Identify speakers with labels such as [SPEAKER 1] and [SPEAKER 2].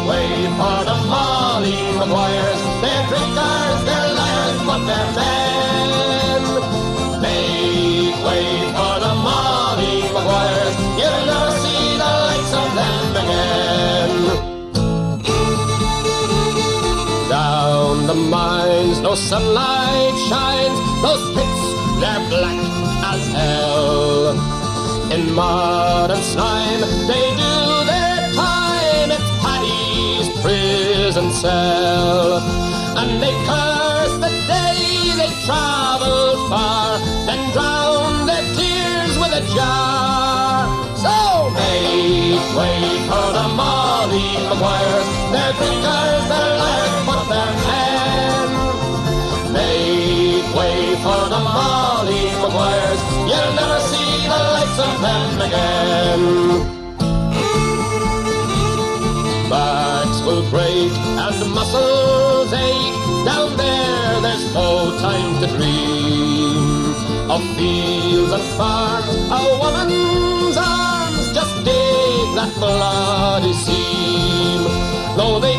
[SPEAKER 1] way for the Molly Maguires. They're drinkers, they're liars, but they're men. Make way for the Molly Maguires. You'll never see the likes of them again. Down the mines, no sunlight shines. Those pits, they're black as hell. In mud and slime, they do their time. It's Paddy's prison cell. And they curse the day they travelled far, then drown their tears with a jar. So make way for the Molly Maguires. They're drinkers, they're liars, but they're men. Make way for the Molly Maguires. You'll never see the likes of them again. Backs will break and muscles ache. Down there, there's no time to dream of fields and farms. A woman's arms just dig that bloody seam. Though they